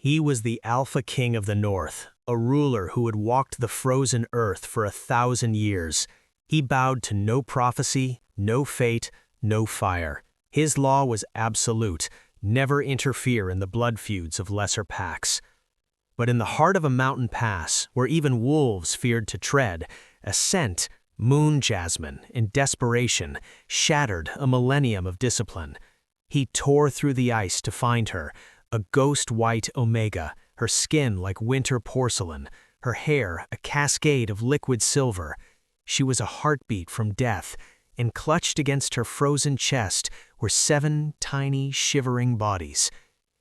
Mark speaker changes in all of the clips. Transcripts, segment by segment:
Speaker 1: He was the Alpha King of the North, a ruler who had walked the frozen earth for 1,000 years. He bowed to no prophecy, no fate, no fire. His law was absolute: never interfere in the blood feuds of lesser packs. But in the heart of a mountain pass, where even wolves feared to tread, a scent, moon jasmine, in desperation, shattered a millennium of discipline. He tore through the ice to find her, a ghost-white Omega, her skin like winter porcelain, her hair a cascade of liquid silver. She was a heartbeat from death, and clutched against her frozen chest were 7 tiny, shivering bodies.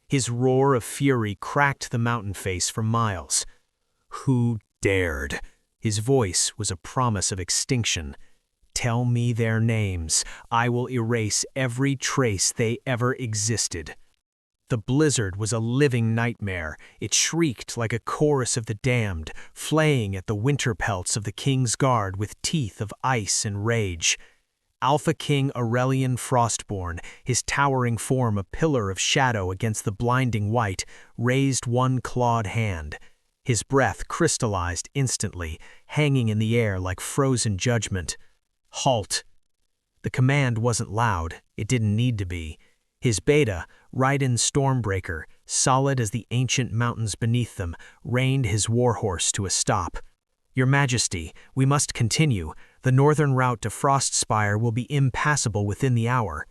Speaker 1: His roar of fury cracked the mountain face for miles. Who dared? His voice was a promise of extinction. Tell me their names. I will erase every trace they ever existed. The blizzard was a living nightmare. It shrieked like a chorus of the damned, flaying at the winter pelts of the king's guard with teeth of ice and rage. Alpha King Aurelian Frostborn, his towering form a pillar of shadow against the blinding white, raised one clawed hand. His breath crystallized instantly, hanging in the air like frozen judgment. Halt! The command wasn't loud. It didn't need to be. His beta, Raiden Stormbreaker, solid as the ancient mountains beneath them, reined his warhorse to a stop. Your Majesty, we must continue. The northern route to Frostspire will be impassable within the hour.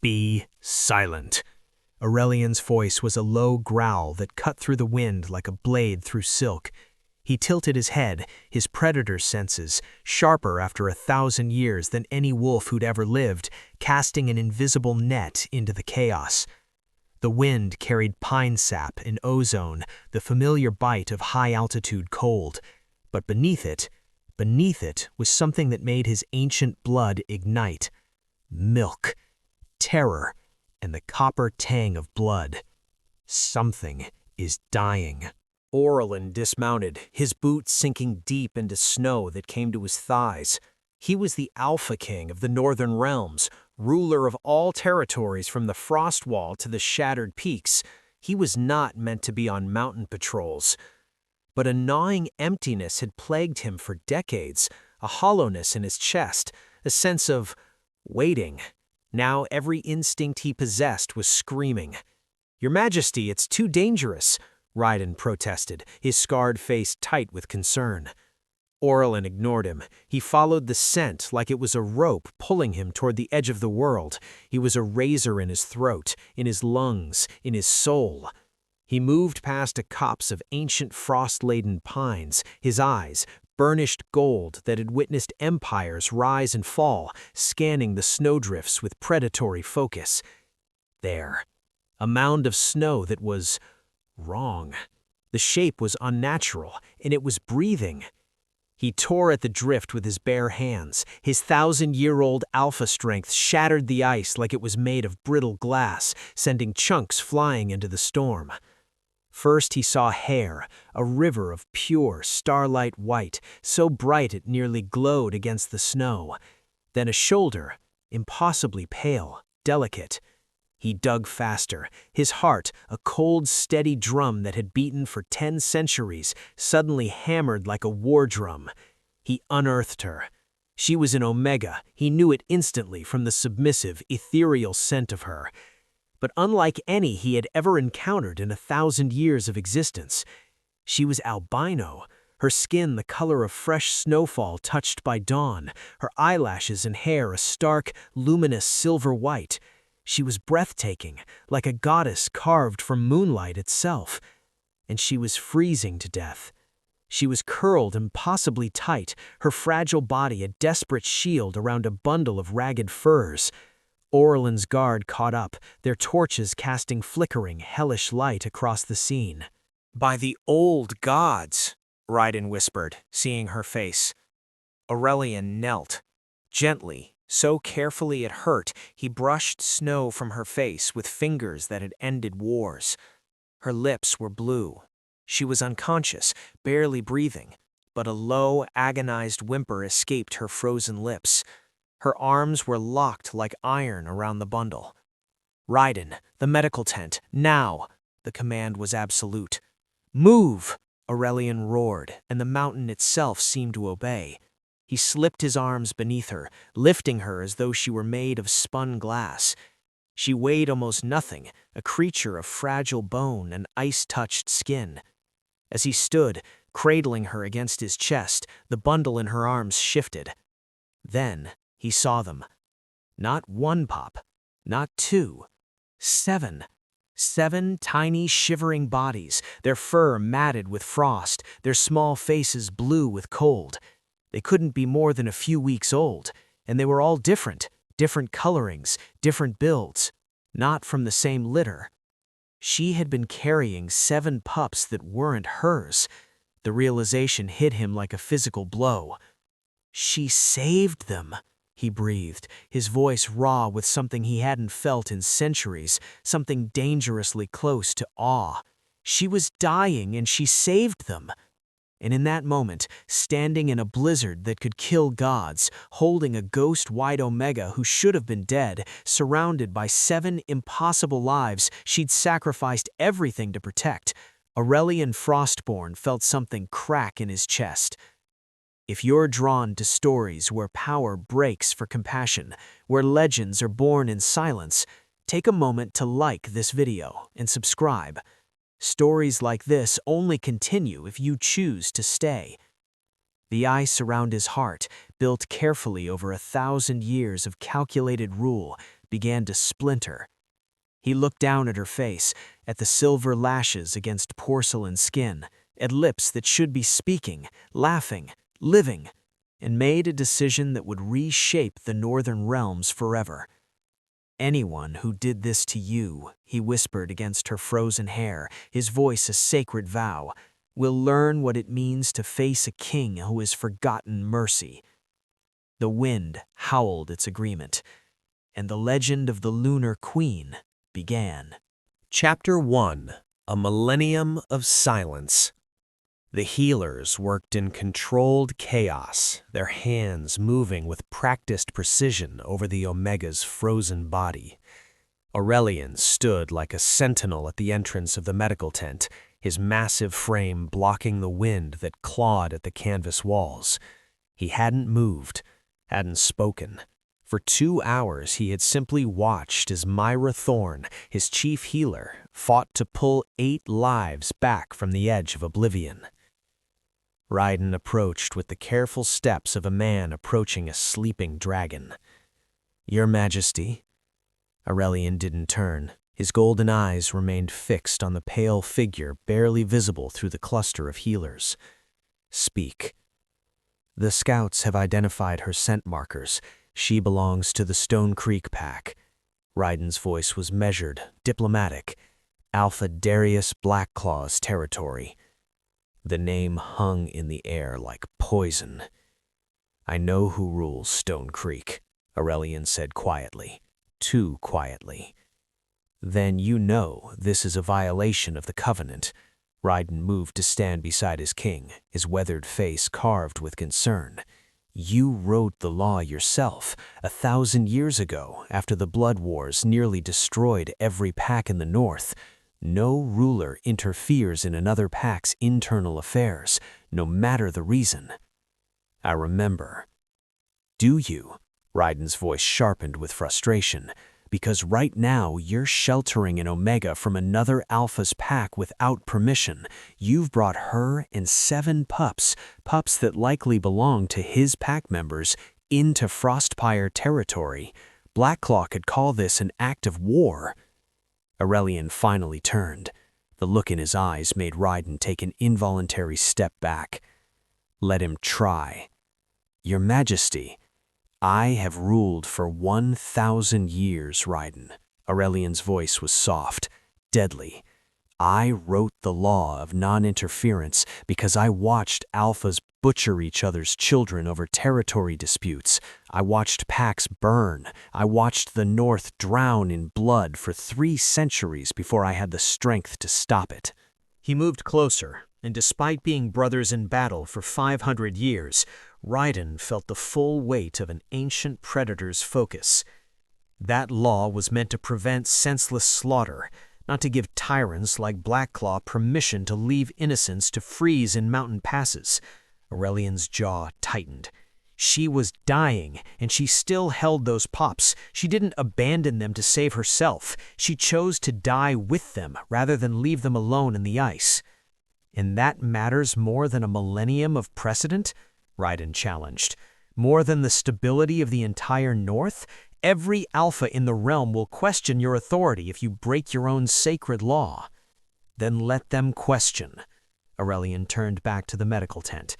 Speaker 1: Be silent. Aurelian's voice was a low growl that cut through the wind like a blade through silk. He tilted his head, his predator's senses, sharper after 1,000 years than any wolf who'd ever lived, casting an invisible net into the chaos. The wind carried pine sap and ozone, the familiar bite of high-altitude cold. But beneath it was something that made his ancient blood ignite. Milk, terror, and the copper tang of blood. Something is dying. Aurelian dismounted, his boots sinking deep into snow that came to his thighs. He was the Alpha King of the Northern Realms, ruler of all territories from the Frost Wall to the Shattered Peaks. He was not meant to be on mountain patrols. But a gnawing emptiness had plagued him for decades, a hollowness in his chest, a sense of waiting. Now every instinct he possessed was screaming. "Your Majesty, it's too dangerous," Raiden protested, his scarred face tight with concern. Aurelian ignored him. He followed the scent like it was a rope pulling him toward the edge of the world. He was a razor in his throat, in his lungs, in his soul. He moved past a copse of ancient frost-laden pines, his eyes, burnished gold that had witnessed empires rise and fall, scanning the snowdrifts with predatory focus. There, a mound of snow that was wrong. The shape was unnatural, and it was breathing. He tore at the drift with his bare hands. His 1,000-year-old alpha strength shattered the ice like it was made of brittle glass, sending chunks flying into the storm. First he saw hair, a river of pure, starlight white, so bright it nearly glowed against the snow. Then a shoulder, impossibly pale, delicate. He dug faster, his heart, a cold, steady drum that had beaten for 10 centuries, suddenly hammered like a war drum. He unearthed her. She was an Omega. He knew it instantly from the submissive, ethereal scent of her. But unlike any he had ever encountered in 1,000 years of existence, she was albino, her skin the color of fresh snowfall touched by dawn, her eyelashes and hair a stark, luminous silver white. She was breathtaking, like a goddess carved from moonlight itself. And she was freezing to death. She was curled impossibly tight, her fragile body a desperate shield around a bundle of ragged furs. Aurelian's guard caught up, their torches casting flickering, hellish light across the scene. "By the old gods," Raiden whispered, seeing her face. Aurelian knelt. Gently, so carefully it hurt, he brushed snow from her face with fingers that had ended wars. Her lips were blue. She was unconscious, barely breathing, but a low, agonized whimper escaped her frozen lips. Her arms were locked like iron around the bundle. "Raiden, the medical tent, now!" The command was absolute. "Move!" Aurelian roared, and the mountain itself seemed to obey. He slipped his arms beneath her, lifting her as though she were made of spun glass. She weighed almost nothing, a creature of fragile bone and ice-touched skin. As he stood, cradling her against his chest, the bundle in her arms shifted. Then he saw them. Not one pup, not two, 7. 7 tiny, shivering bodies, their fur matted with frost, their small faces blue with cold. They couldn't be more than a few weeks old, and they were all different colorings, different builds, not from the same litter. She had been carrying 7 pups that weren't hers. The realization hit him like a physical blow. She saved them, he breathed, his voice raw with something he hadn't felt in centuries, something dangerously close to awe. She was dying and she saved them. And in that moment, standing in a blizzard that could kill gods, holding a ghost-white Omega who should have been dead, surrounded by 7 impossible lives she'd sacrificed everything to protect, Aurelian Frostborn felt something crack in his chest. If you're drawn to stories where power breaks for compassion, where legends are born in silence, take a moment to like this video and subscribe. Stories like this only continue if you choose to stay. The ice around his heart, built carefully over 1,000 years of calculated rule, began to splinter. He looked down at her face, at the silver lashes against porcelain skin, at lips that should be speaking, laughing, living, and made a decision that would reshape the Northern Realms forever. "Anyone who did this to you," he whispered against her frozen hair, his voice a sacred vow, "will learn what it means to face a king who has forgotten mercy." The wind howled its agreement, and the legend of the Lunar Queen began. Chapter 1: A Millennium of Silence. The healers worked in controlled chaos, their hands moving with practiced precision over the Omega's frozen body. Aurelian stood like a sentinel at the entrance of the medical tent, his massive frame blocking the wind that clawed at the canvas walls. He hadn't moved, hadn't spoken. For 2 hours he had simply watched as Myra Thorne, his chief healer, fought to pull 8 lives back from the edge of oblivion. Raiden approached with the careful steps of a man approaching a sleeping dragon. "Your Majesty." Aurelian didn't turn. His golden eyes remained fixed on the pale figure barely visible through the cluster of healers. "Speak." "The scouts have identified her scent markers. She belongs to the Stone Creek pack." Raiden's voice was measured, diplomatic. "Alpha Darius Blackclaw's territory." The name hung in the air like poison. "I know who rules Stone Creek," Aurelian said quietly. Too quietly. "Then you know this is a violation of the Covenant." Raiden moved to stand beside his king, his weathered face carved with concern. "You wrote the law yourself, 1,000 years ago, after the Blood Wars nearly destroyed every pack in the North. No ruler interferes in another pack's internal affairs, no matter the reason." "I remember." "Do you?" Raiden's voice sharpened with frustration. "Because right now you're sheltering an Omega from another Alpha's pack without permission. You've brought her and 7 pups that likely belong to his pack members, into Frostpire territory. Blackclaw could call this an act of war." Aurelian finally turned. The look in his eyes made Raiden take an involuntary step back. "Let him try." "Your Majesty." "I have ruled for 1,000 years, Raiden." Aurelian's voice was soft, deadly. "I wrote the law of non-interference because I watched Alphas butcher each other's children over territory disputes. I watched packs burn. I watched the North drown in blood for 3 centuries before I had the strength to stop it." He moved closer, and despite being brothers in battle for 500 years, Raiden felt the full weight of an ancient predator's focus. That law was meant to prevent senseless slaughter, not to give tyrants like Blackclaw permission to leave innocents to freeze in mountain passes. Aurelian's jaw tightened. She was dying, and she still held those pups. She didn't abandon them to save herself. She chose to die with them rather than leave them alone in the ice. And that matters more than a millennium of precedent? Raiden challenged. More than the stability of the entire North? Every alpha in the realm will question your authority if you break your own sacred law. Then let them question. Aurelian turned back to the medical tent.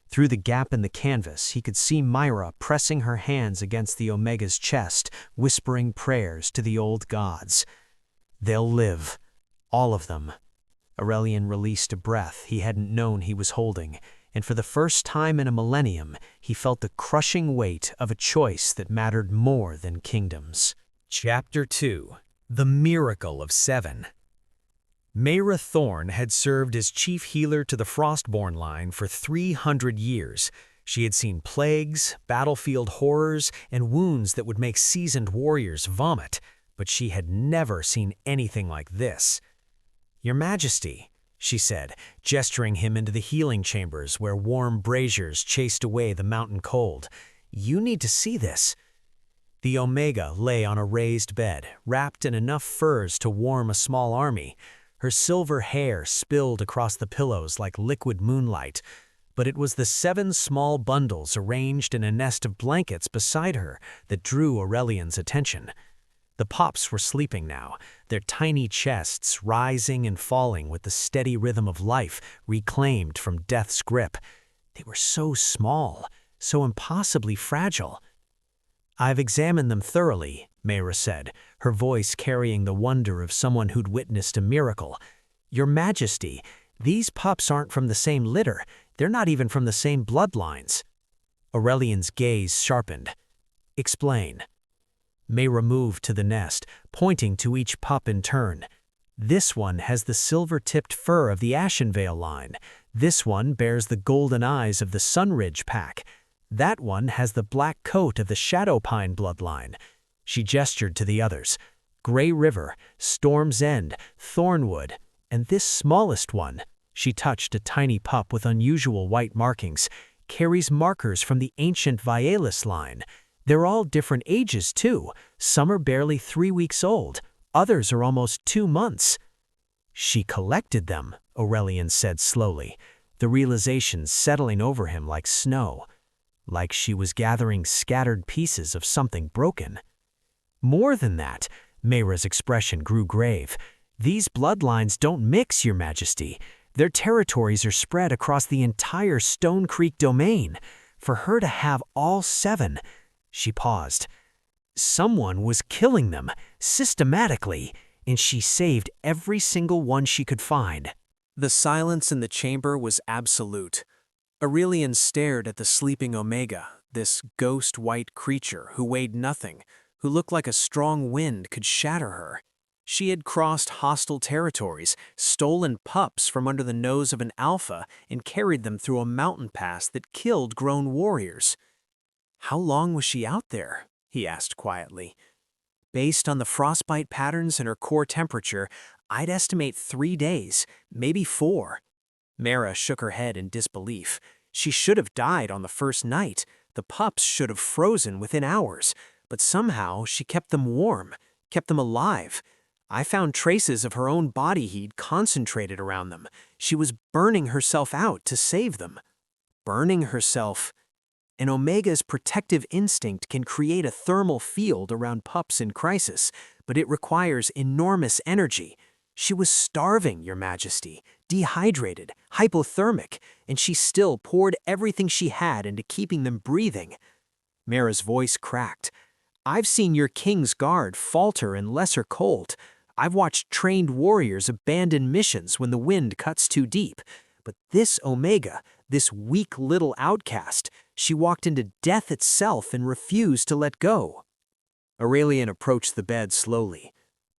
Speaker 1: Through the gap in the canvas, he could see Myra pressing her hands against the Omega's chest, whispering prayers to the old gods. They'll live. All of them. Aurelian released a breath he hadn't known he was holding, and for the first time in a millennium, he felt the crushing weight of a choice that mattered more than kingdoms. Chapter 2. The Miracle of Seven. Mayra Thorn had served as chief healer to the Frostborn line for 300 years. She had seen plagues, battlefield horrors, and wounds that would make seasoned warriors vomit, but she had never seen anything like this. "Your Majesty," she said, gesturing him into the healing chambers where warm braziers chased away the mountain cold. "You need to see this." The Omega lay on a raised bed, wrapped in enough furs to warm a small army. Her silver hair spilled across the pillows like liquid moonlight, but it was the 7 small bundles arranged in a nest of blankets beside her that drew Aurelian's attention. The pups were sleeping now, their tiny chests rising and falling with the steady rhythm of life reclaimed from death's grip. They were so small, so impossibly fragile. "I've examined them thoroughly," Mayra said, her voice carrying the wonder of someone who'd witnessed a miracle. "Your Majesty, these pups aren't from the same litter. They're not even from the same bloodlines." Aurelian's gaze sharpened. "Explain." Mayra moved to the nest, pointing to each pup in turn. "This one has the silver-tipped fur of the Ashenvale line. This one bears the golden eyes of the Sunridge pack. That one has the black coat of the Shadowpine bloodline." She gestured to the others. "Grey River, Storm's End, Thornwood, and this smallest one," she touched a tiny pup with unusual white markings, "carries markers from the ancient Faceless line. They're all different ages, too. Some are barely 3 weeks old. Others are almost 2 months. "She collected them," Aurelian said slowly, the realization settling over him like snow. Like she was gathering scattered pieces of something broken. "More than that," Mayra's expression grew grave. "These bloodlines don't mix, Your Majesty. Their territories are spread across the entire Stone Creek domain. For her to have all 7... She paused. "Someone was killing them, systematically, and she saved every single one she could find." The silence in the chamber was absolute. Aurelian stared at the sleeping Omega, this ghost-white creature who weighed nothing, who looked like a strong wind could shatter her. She had crossed hostile territories, stolen pups from under the nose of an alpha, and carried them through a mountain pass that killed grown warriors. "How long was she out there?" he asked quietly. "Based on the frostbite patterns and her core temperature, I'd estimate 3 days, maybe 4. Mayra shook her head in disbelief. She should have died on the first night. The pups should have frozen within hours. But somehow she kept them warm, kept them alive. I found traces of her own body heat concentrated around them. She was burning herself out to save them. Burning herself. An Omega's protective instinct can create a thermal field around pups in crisis, but it requires enormous energy. She was starving, Your Majesty, dehydrated, hypothermic, and she still poured everything she had into keeping them breathing." Mayra's voice cracked. "I've seen your King's Guard falter in lesser cold. I've watched trained warriors abandon missions when the wind cuts too deep. But this Omega, this weak little outcast, she walked into death itself and refused to let go." Aurelian approached the bed slowly.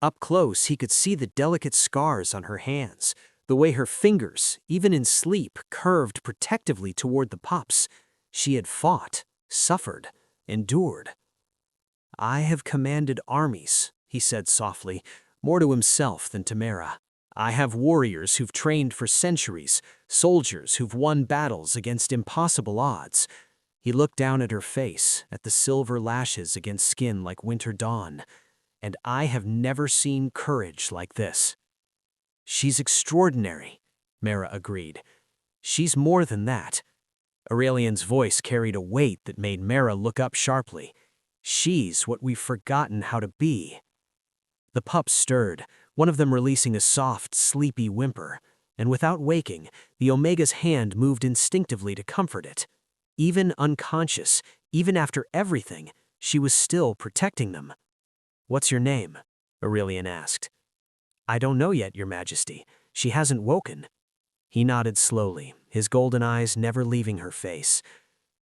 Speaker 1: Up close, he could see the delicate scars on her hands, the way her fingers, even in sleep, curved protectively toward the pups. She had fought, suffered, endured. "I have commanded armies," he said softly, more to himself than to Mera. I have warriors who've trained for centuries, soldiers who've won battles against impossible odds. He looked down at her face, at the silver lashes against skin like winter dawn. And I have never seen courage like this. She's extraordinary, Mera agreed. She's more than that. Aurelian's voice carried a weight that made Mera look up sharply. She's what we've forgotten how to be. The pups stirred, one of them releasing a soft, sleepy whimper, and without waking, the Omega's hand moved instinctively to comfort it. Even unconscious, even after everything, she was still protecting them. "What's your name?" Aurelian asked. "I don't know yet, Your Majesty. She hasn't woken." He nodded slowly, his golden eyes never leaving her face.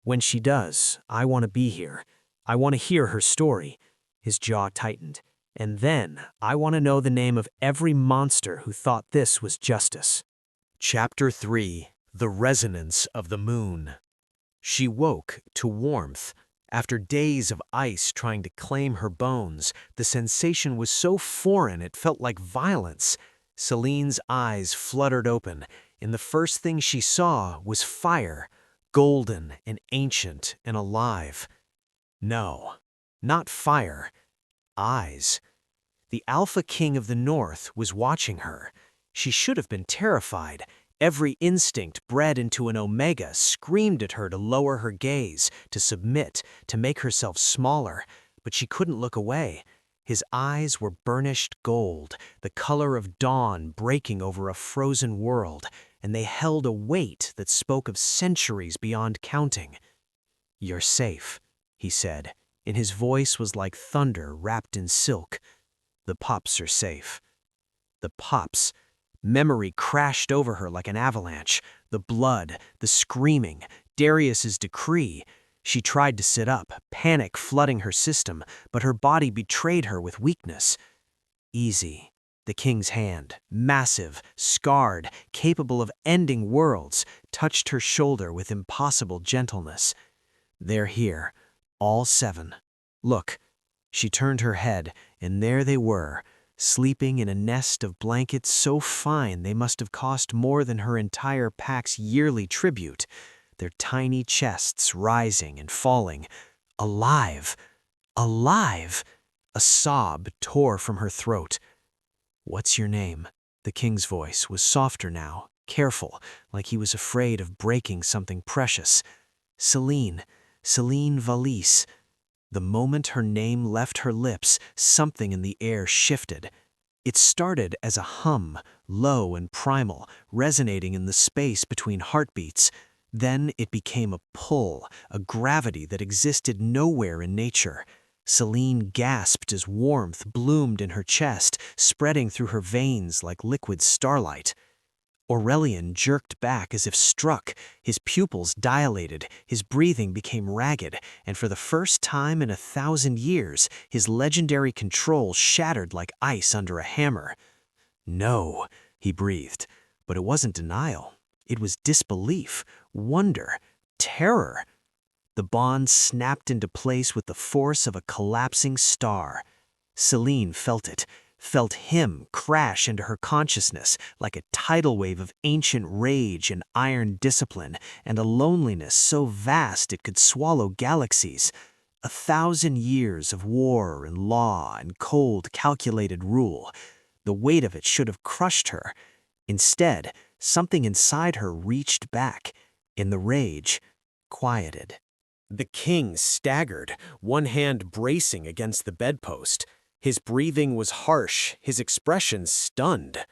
Speaker 1: "When she does, I want to be here. I want to hear her story." His jaw tightened. "And then, I want to know the name of every monster who thought this was justice." Chapter 3: The Resonance of the Moon. She woke to warmth. After days of ice trying to claim her bones, the sensation was so foreign it felt like violence. Celine's eyes fluttered open, and the first thing she saw was fire, golden and ancient and alive. No, not fire. Eyes. The Alpha King of the North was watching her. She should have been terrified. Every instinct bred into an Omega screamed at her to lower her gaze, to submit, to make herself smaller, but she couldn't look away. His eyes were burnished gold, the color of dawn breaking over a frozen world, and they held a weight that spoke of centuries beyond counting. "You're safe," he said, and his voice was like thunder wrapped in silk. "The pups are safe." The pups. Memory crashed over her like an avalanche. The blood, the screaming, Darius's decree. She tried to sit up, panic flooding her system, but her body betrayed her with weakness. "Easy." The king's hand, massive, scarred, capable of ending worlds, touched her shoulder with impossible gentleness. "They're here, all 7. Look." She turned her head, and there they were, sleeping in a nest of blankets so fine they must have cost more than her entire pack's yearly tribute, their tiny chests rising and falling. Alive! Alive! A sob tore from her throat. "What's your name?" The king's voice was softer now, careful, like he was afraid of breaking something precious. "Celine. Celine Valise." The moment her name left her lips, something in the air shifted. It started as a hum, low and primal, resonating in the space between heartbeats. Then it became a pull, a gravity that existed nowhere in nature. Celine gasped as warmth bloomed in her chest, spreading through her veins like liquid starlight. Aurelian jerked back as if struck, his pupils dilated, his breathing became ragged, and for the first time in 1,000 years, his legendary control shattered like ice under a hammer. "No," he breathed, but it wasn't denial. It was disbelief, wonder, terror. The bond snapped into place with the force of a collapsing star. Celine felt it. Felt him crash into her consciousness like a tidal wave of ancient rage and iron discipline, and a loneliness so vast it could swallow galaxies. 1,000 years of war and law and cold, calculated rule. The weight of it should have crushed her. Instead, something inside her reached back, in the rage, quieted. The king staggered, one hand bracing against the bedpost. His breathing was harsh, his expression stunned.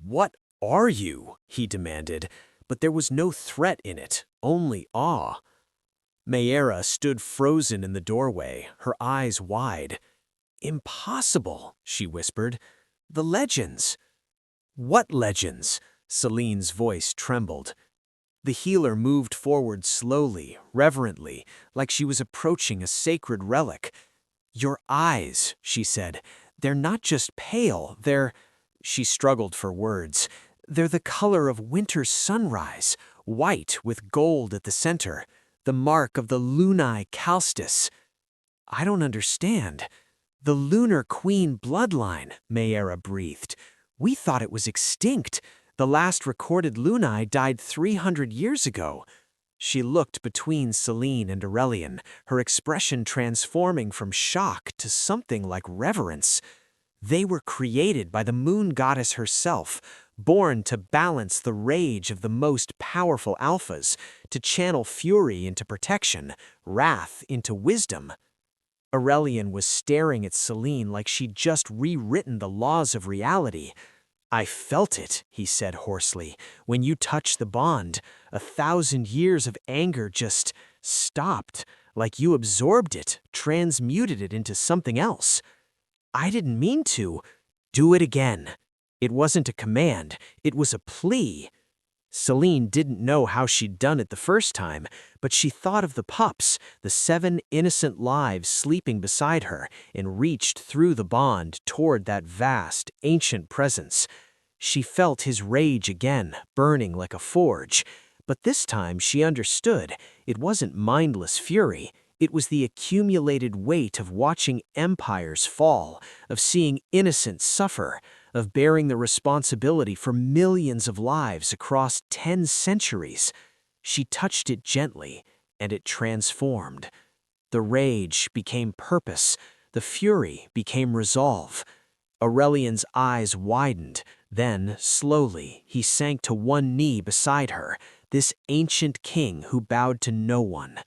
Speaker 1: "What are you?" he demanded, but there was no threat in it, only awe. Mayera stood frozen in the doorway, her eyes wide. "Impossible," she whispered. "The legends." "What legends?" Celine's voice trembled. The healer moved forward slowly, reverently, like she was approaching a sacred relic. "Your eyes," she said. "They're not just pale, they're—" She struggled for words. "They're the color of winter's sunrise, white with gold at the center, the mark of the lunae calstis." "I don't understand."
Speaker 2: The Lunar Queen bloodline, Mayera breathed. We thought it was extinct. The last recorded Lunae died 300 years ago. She looked between Selene and Aurelian, her expression transforming from shock to something like reverence. They were created by the moon goddess herself, born to balance the rage of the most powerful alphas, to channel fury into protection, wrath into wisdom. Aurelian was staring at Selene like she'd just rewritten the laws of reality. I felt it, he said hoarsely. When you touched the bond, 1,000 years of anger just stopped, like you absorbed it, transmuted it into something else. I didn't mean to. Do it again. It wasn't a command, it was a plea. Selene didn't know how she'd done it the first time, but she thought of the pups, the 7 innocent lives sleeping beside her, and reached through the bond toward that vast, ancient presence. She felt his rage again, burning like a forge. But this time she understood. It wasn't mindless fury. It was the accumulated weight of watching empires fall, of seeing innocents suffer, of bearing the responsibility for millions of lives across 10 centuries. She touched it gently, and it transformed. The rage became purpose. The fury became resolve. Aurelian's eyes widened. Then, slowly, he sank to one knee beside her, this ancient king who bowed to no one.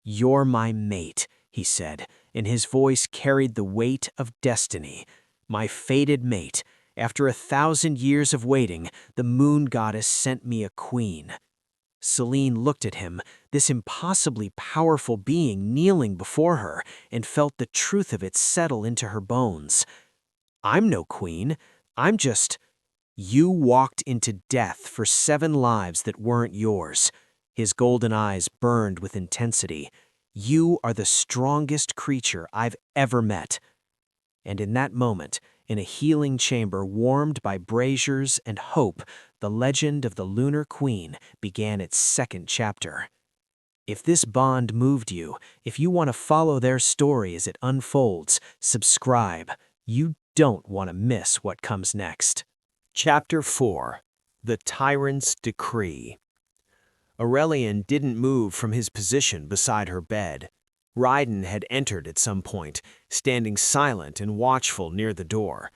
Speaker 2: "You're my mate," he said, and his voice carried the weight of destiny. "My fated mate. After 1,000 years of waiting, the moon goddess sent me a queen." Selene looked at him, this impossibly powerful being kneeling before her, and felt the truth of it settle into her bones. "I'm no queen. I'm just—" "You walked into death for 7 lives that weren't yours." His golden eyes burned with intensity. "You are the strongest creature I've ever met." And in that moment, in a healing chamber warmed by braziers and hope, the legend of the Lunar Queen began its 2nd chapter. If this bond moved you, if you want to follow their story as it unfolds, subscribe. You don't want to miss what comes next. Chapter 4. The Tyrant's Decree. Aurelian didn't move from his position beside her bed. Raiden had entered at some point, standing silent and watchful near the door.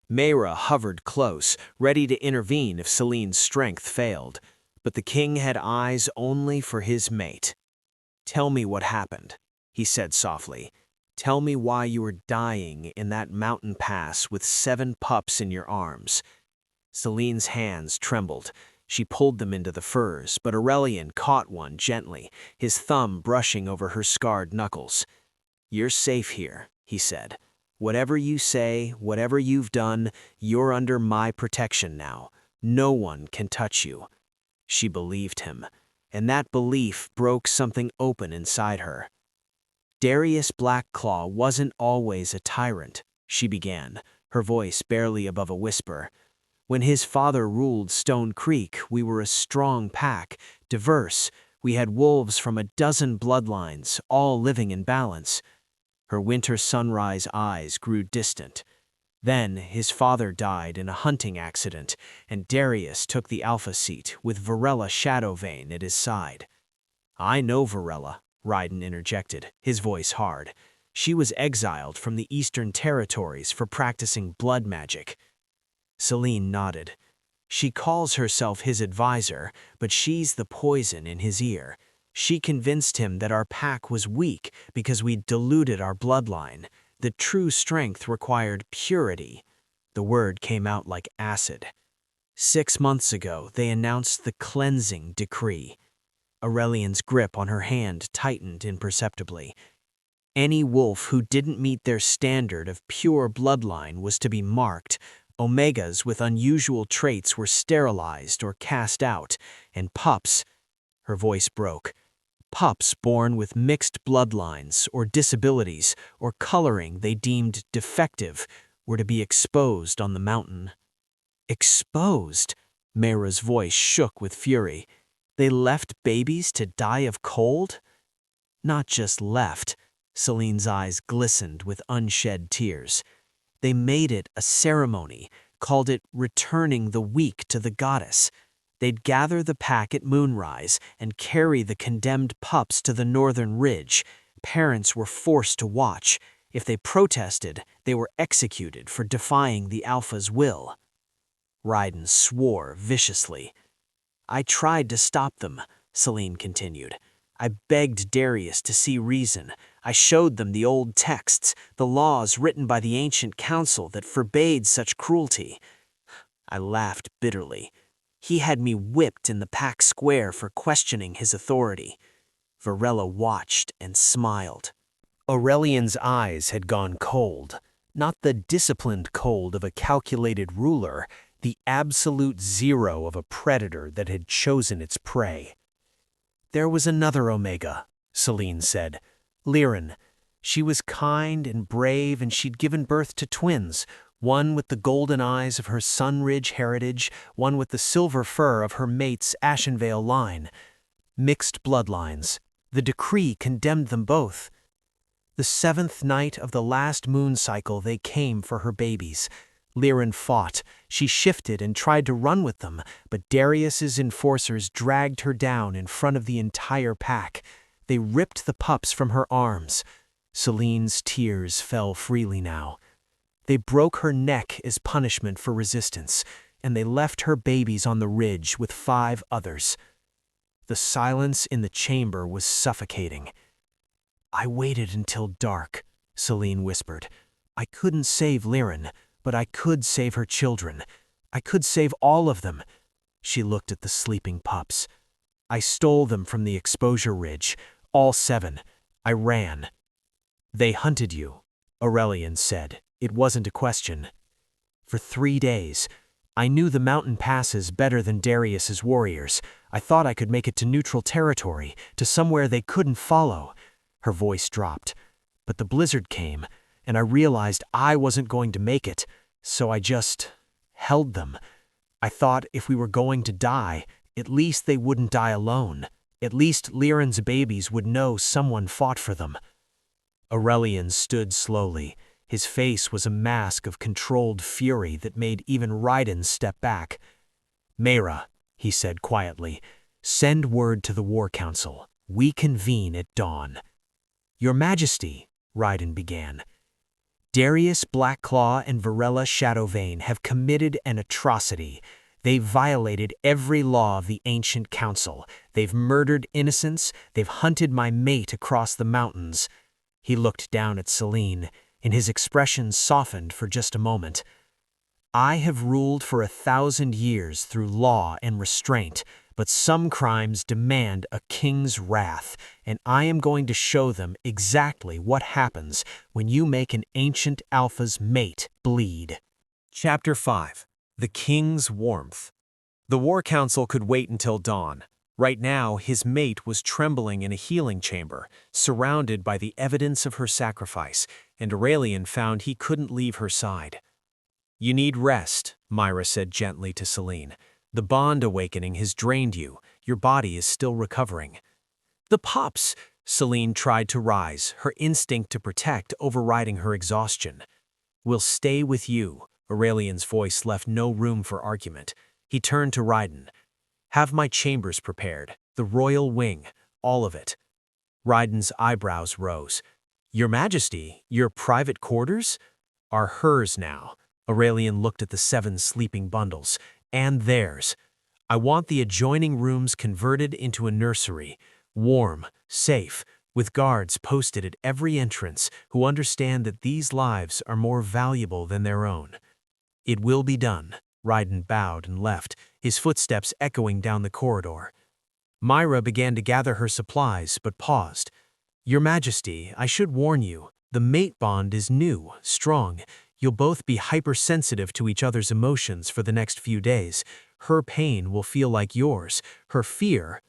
Speaker 2: Mayra hovered close, ready to intervene if Selene's strength failed. But the king had eyes only for his mate. "Tell me what happened," he said softly. "Tell me why you were dying in that mountain pass with 7 pups in your arms." Selene's hands trembled. She pulled them into the furs, but Aurelian caught one gently, his thumb brushing over her scarred knuckles. "You're safe here," he said. "Whatever you say, whatever you've done, you're under my protection now. No one can touch you." She believed him, and that belief broke something open inside her. "Darius Blackclaw wasn't always a tyrant," she began, her voice barely above a whisper. "When his father ruled Stone Creek, we were a strong pack, diverse. We had wolves from a 12 bloodlines, all living in balance." Her winter sunrise eyes grew distant. "Then his father died in a hunting accident, and Darius took the alpha seat with Varela Shadowvane at his side." "I know Varela," Raiden interjected, his voice hard. "She was exiled from the Eastern Territories for practicing blood magic." Selene nodded. "She calls herself his advisor, but she's the poison in his ear. She convinced him that our pack was weak because we'd diluted our bloodline. That true strength required purity." The word came out like acid. 6 months ago, they announced the cleansing decree. Aurelian's grip on her hand tightened imperceptibly. Any wolf who didn't meet their standard of pure bloodline was to be marked. Omegas with unusual traits were sterilized or cast out, and pups— her voice broke— pups born with mixed bloodlines or disabilities or coloring they deemed defective were to be exposed on the mountain. "Exposed?" Mayra's voice shook with fury. "They left babies to die of cold?" "Not just left," Celine's eyes glistened with unshed tears. They made it a ceremony, called it returning the weak to the goddess. They'd gather the pack at moonrise and carry the condemned pups to the northern ridge. Parents were forced to watch. If they protested, they were executed for defying the Alpha's will. Raiden swore viciously. I tried to stop them, Celine continued. I begged Darius to see reason. I showed them the old texts, the laws written by the ancient council that forbade such cruelty. I laughed bitterly. He had me whipped in the pack square for questioning his authority. Varela watched and smiled.
Speaker 1: Aurelian's eyes had gone cold, not the disciplined cold of a calculated ruler, the absolute zero of a predator that had chosen its prey. There was another Omega, Celine said. Liren. She was kind and brave, and she'd given birth to twins, one with the golden eyes of her Sunridge heritage, one with the silver fur of her mate's Ashenvale line. Mixed bloodlines. The decree condemned them both. The 7th night of the last moon cycle they came for her babies. Liren fought. She shifted and tried to run with them, but Darius's enforcers dragged her down in front of the entire pack. They ripped the pups from her arms. Celine's tears fell freely now. They broke her neck as punishment for resistance, and they left her babies on the ridge with 5 others. The silence in the chamber was suffocating. I waited until dark, Celine whispered. I couldn't save Liren, but I could save her children. I could save all of them. She looked at the sleeping pups. I stole them from the exposure ridge, all 7. I ran. They hunted you, Aurelian said. It wasn't a question. For 3 days. I knew the mountain passes better than Darius's warriors. I thought I could make it to neutral territory, to somewhere they couldn't follow. Her voice dropped. But the blizzard came, and I realized I wasn't going to make it, so I just held them. I thought if we were going to die, at least they wouldn't die alone. At least Liren's babies would know someone fought for them. Aurelian stood slowly. His face was a mask of controlled fury that made even Raiden step back. Mayra, he said quietly, send word to the War Council. We convene at dawn. Your Majesty, Raiden began. Darius Blackclaw and Varela Shadowvane have committed an atrocity. They've violated every law of the ancient council. They've murdered innocents. They've hunted my mate across the mountains. He looked down at Celine, and his expression softened for just a moment. I have ruled for 1,000 years through law and restraint, but some crimes demand a king's wrath, and I am going to show them exactly what happens when you make an ancient alpha's mate bleed. Chapter 5. The King's Warmth. The War Council could wait until dawn. Right now, his mate was trembling in a healing chamber, surrounded by the evidence of her sacrifice, and Aurelian found he couldn't leave her side. You need rest, Myra said gently to Celine. The bond awakening has drained you. Your body is still recovering. The pups! Celine tried to rise, her instinct to protect overriding her exhaustion. We'll stay with you. Aurelian's voice left no room for argument. He turned to Raiden. Have my chambers prepared, the royal wing, all of it. Raiden's eyebrows rose. Your Majesty, your private quarters? Are hers now. Aurelian looked at the 7 sleeping bundles. And theirs. I want the adjoining rooms converted into a nursery, warm, safe, with guards posted at every entrance who understand that these lives are more valuable than their own. It will be done. Raiden bowed and left, his footsteps echoing down the corridor. Myra began to gather her supplies, but paused. Your Majesty, I should warn you, the mate bond is new, strong. You'll both be hypersensitive to each other's emotions for the next few days. Her pain will feel like yours. Her fear—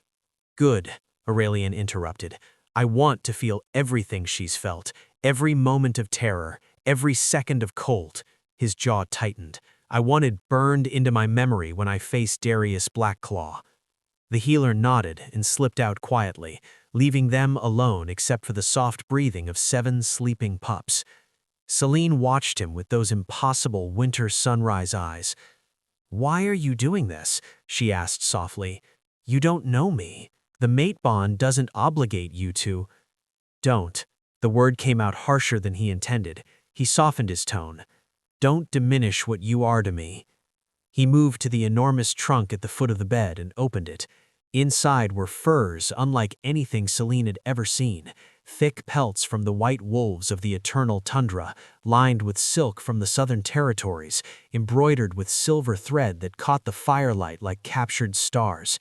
Speaker 1: Good, Aurelian interrupted. I want to feel everything she's felt, every moment of terror, every second of cold. His jaw tightened. I want it burned into my memory when I faced Darius Blackclaw. The healer nodded and slipped out quietly. leaving them alone except for the soft breathing of 7 sleeping pups. Celine watched him with those impossible winter sunrise eyes. "Why are you doing this?" she asked softly. "You don't know me. The mate bond doesn't obligate you to—" "Don't." The word came out harsher than he intended. He softened his tone. "Don't diminish what you are to me." He moved to the enormous trunk at the foot of the bed and opened it. Inside were furs unlike anything Celine had ever seen, thick pelts from the white wolves of the eternal tundra, lined with silk from the southern territories, embroidered with silver thread that caught the firelight like captured stars.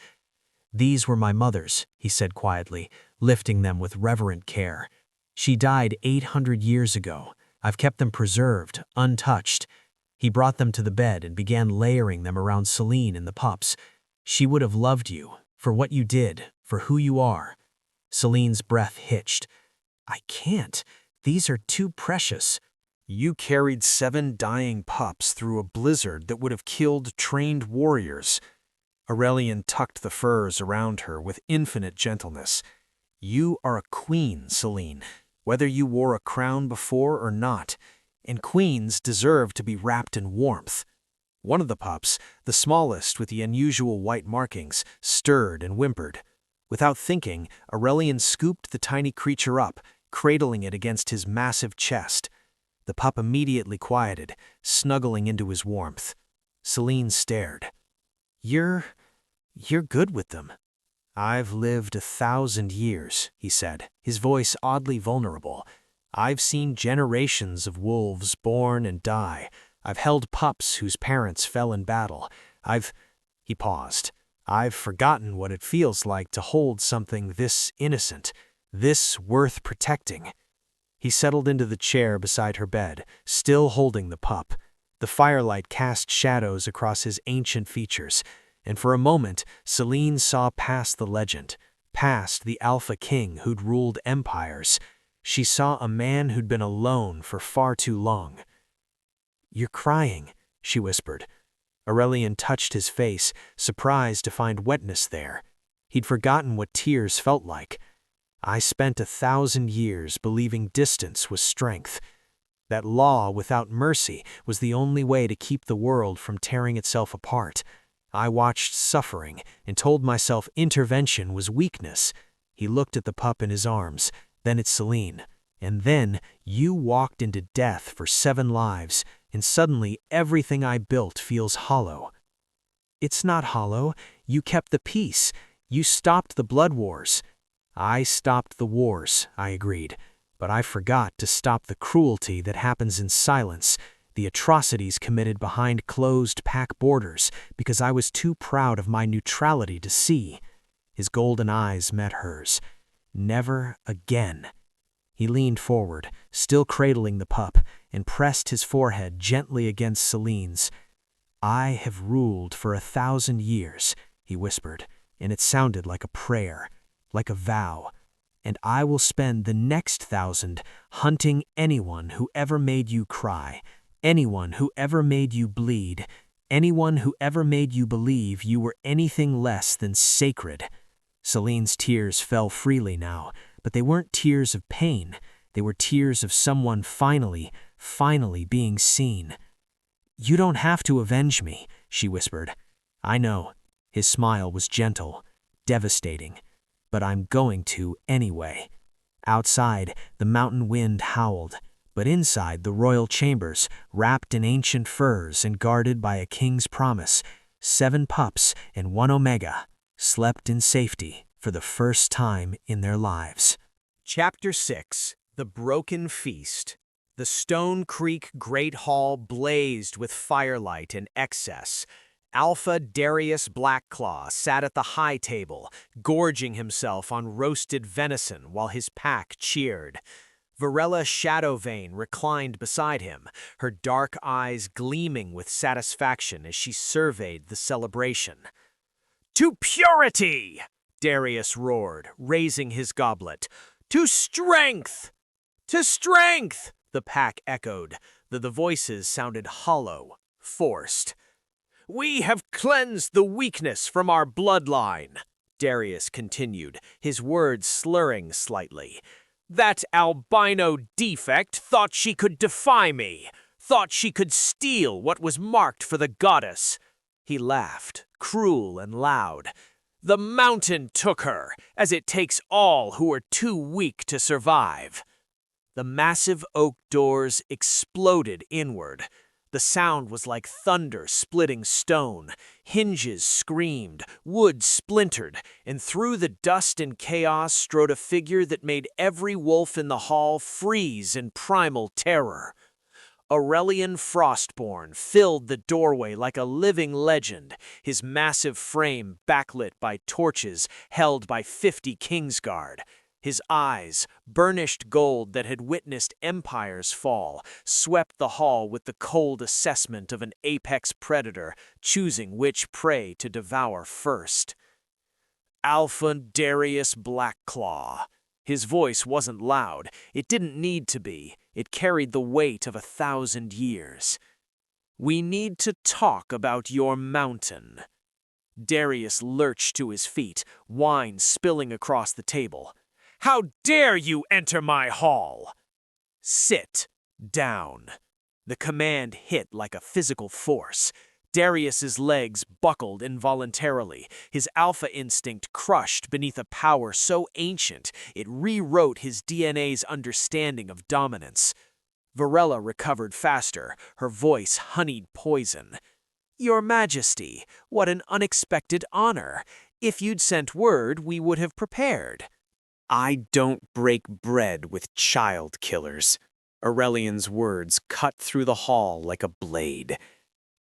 Speaker 1: "These were my mother's," he said quietly, lifting them with reverent care. "She died 800 years ago. I've kept them preserved, untouched." He brought them to the bed and began layering them around Celine and the pups. "She would have loved you, for what you did, for who you are." Celine's breath hitched. "I can't. These are too precious."
Speaker 2: "You carried 7 dying pups through a blizzard that would have killed trained warriors." Aurelian tucked the furs around her with infinite gentleness. "You are a queen, Celine, whether you wore a crown before or not, and queens deserve to be wrapped in warmth." One of the pups, the smallest with the unusual white markings, stirred and whimpered. Without thinking, Aurelian scooped the tiny creature up, cradling it against his massive chest. The pup immediately quieted, snuggling into his warmth. Celine stared. You're good with them." "I've lived 1,000 years," he said, his voice oddly vulnerable. "I've seen generations of wolves born and die. I've held pups whose parents fell in battle. He paused. "I've forgotten what it feels like to hold something this innocent, this worth protecting." He settled into the chair beside her bed, still holding the pup. The firelight cast shadows across his ancient features, and for a moment Celine saw past the legend, past the Alpha King who'd ruled empires. She saw a man who'd been alone for far too long. "You're crying," she whispered. Aurelian touched his face, surprised to find wetness there. He'd forgotten what tears felt like. "I spent 1,000 years believing distance was strength. That law without mercy was the only way to keep the world from tearing itself apart. I watched suffering and told myself intervention was weakness." He looked at the pup in his arms, then at Celine. "And then you walked into death for 7 lives, and suddenly everything I built feels hollow." "It's not hollow. You kept the peace. You stopped the blood wars." "I stopped the wars," I agreed, "but I forgot to stop the cruelty that happens in silence, the atrocities committed behind closed pack borders, because I was too proud of my neutrality to see." His golden eyes met hers. "Never again." He leaned forward, still cradling the pup, and pressed his forehead gently against Celine's. "I have ruled for 1,000 years," he whispered, and it sounded like a prayer, like a vow. "And I will spend the next 1,000 hunting anyone who ever made you cry, anyone who ever made you bleed, anyone who ever made you believe you were anything less than sacred." Celine's tears fell freely now, but they weren't tears of pain. They were tears of someone finally being seen. "You don't have to avenge me," she whispered. "I know." His smile was gentle, devastating. "But I'm going to anyway." Outside, the mountain wind howled, but inside the royal chambers, wrapped in ancient furs and guarded by a king's promise, 7 pups and 1 Omega slept in safety for the first time in their lives. Chapter 6. The Broken Feast. The Stone Creek Great Hall blazed with firelight and excess. Alpha Darius Blackclaw sat at the high table, gorging himself on roasted venison while his pack cheered. Varela Shadowvane reclined beside him, her dark eyes gleaming with satisfaction as she surveyed the celebration. "To purity!" Darius roared, raising his goblet. "To strength! To strength!" the pack echoed, though the voices sounded hollow, forced. "We have cleansed the weakness from our bloodline." Darius continued, his words slurring slightly. "That albino defect thought she could defy me, thought she could steal what was marked for the goddess." He laughed, cruel and loud. "The mountain took her, as it takes all who are too weak to survive." The massive oak doors exploded inward. The sound was like thunder splitting stone. Hinges screamed, wood splintered, and through the dust and chaos strode a figure that made every wolf in the hall freeze in primal terror. Aurelian Frostborn filled the doorway like a living legend, his massive frame backlit by torches held by 50 Kingsguard. His eyes, burnished gold that had witnessed empires fall, swept the hall with the cold assessment of an apex predator choosing which prey to devour first. "Alpha Darius Blackclaw." His voice wasn't loud. It didn't need to be. It carried the weight of 1,000 years. "We need to talk about your mountain." Darius lurched to his feet, wine spilling across the table. "How dare you enter my hall?" "Sit down." The command hit like a physical force. Darius's legs buckled involuntarily, his alpha instinct crushed beneath a power so ancient it rewrote his DNA's understanding of dominance. Varela recovered faster, her voice honeyed poison. "Your Majesty, what an unexpected honor. If you'd sent word, we would have prepared." "I don't break bread with child killers." Aurelian's words cut through the hall like a blade.